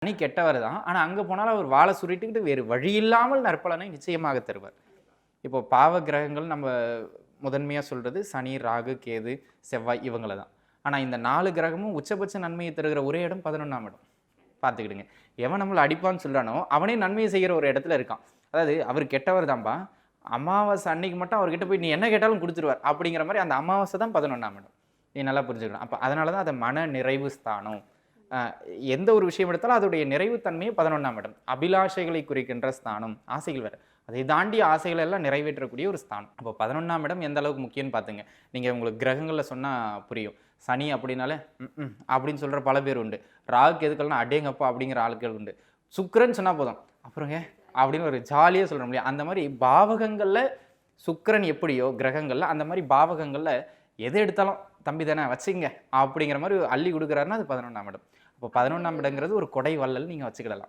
சனி கெட்டவர் தான். ஆனா அங்க போனாலும் அவர் வாள சுருட்டிக்கிட்டு வேறு வழி இல்லாமல் நற்பலனை நிச்சயமாக தருவார். இப்போ பாவ கிரகங்கள் நம்ம முதன்மையா சொல்றது சனி, ராகு, கேது, செவ்வாய் இவங்கள தான். ஆனா இந்த 4 கிரகமும் உச்சபட்ச நன்மையை தருகிற ஒரே இடம் 11ஆம் இடம். பார்த்துக்கிடுங்க. எவன் நம்மள அடிப்பான்னு சொல்றானோ, அவனே நன்மையை செய்கிற ஒரு இடத்துல இருக்கான். அதாவது அவர் கெட்டவர் தான்பா. அமாவாசை அன்னைக்கு மட்டும் அவர்கிட்ட போய் நீ என்ன கேட்டாலும் குடுத்துருவார். அப்படிங்கிற மாரி அந்த அமாவாசை தான் 11ஆம் இடம். நீ நல்லா புரிஞ்சுக்கணும். அப்ப அதனால தான் அத மன நிறைவு ஸ்தானம். அ எந்த ஒரு விஷயம் எடுத்தாலும் அதோடைய நிறைவு தன்மையே 11ஆம் இடம். அபிலாஷைகளை குறிக்கின்ற ஸ்தானம். ஆசைகள் வேற. அதை தாண்டி ஆசைகள் எல்லாம் நிறைவேற்றக்கூடிய ஒரு ஸ்தானம். அப்போ 11ஆம் இடம் எந்த அளவுக்கு முக்கியம்னு பார்த்துங்க. நீங்க உங்களுக்கு கிரகங்கள்ல சொன்னா புரியும். சனி அப்படின்னாலே அப்படின்னு சொல்ற பல பேர் உண்டு. ராகு கேதுக்கள்னா அடேங்கப்பா அப்படிங்கிற ஆட்கள் உண்டு. சுக்கிரன் சொன்னா போதும். அப்புறங்க அப்படின்னு ஒரு ஜாலியா சொல்றோம் இல்லையா? அந்த மாரி பாவகங்கள்ல சுக்கிரன் எப்படியோ கிரகங்கள்ல அந்த மாரி பாவகங்கள்ல எது எடுத்தாலும் தம்பி தானே வச்சுக்கங்க அப்படிங்கிற மாரி அள்ளி குடுக்குறாருன்னா அது 11ஆம் இடம். அப்போ 11ஆம் இடங்கிறது ஒரு கொடை வள்ளல் நீங்க வச்சுக்கிடலாம்.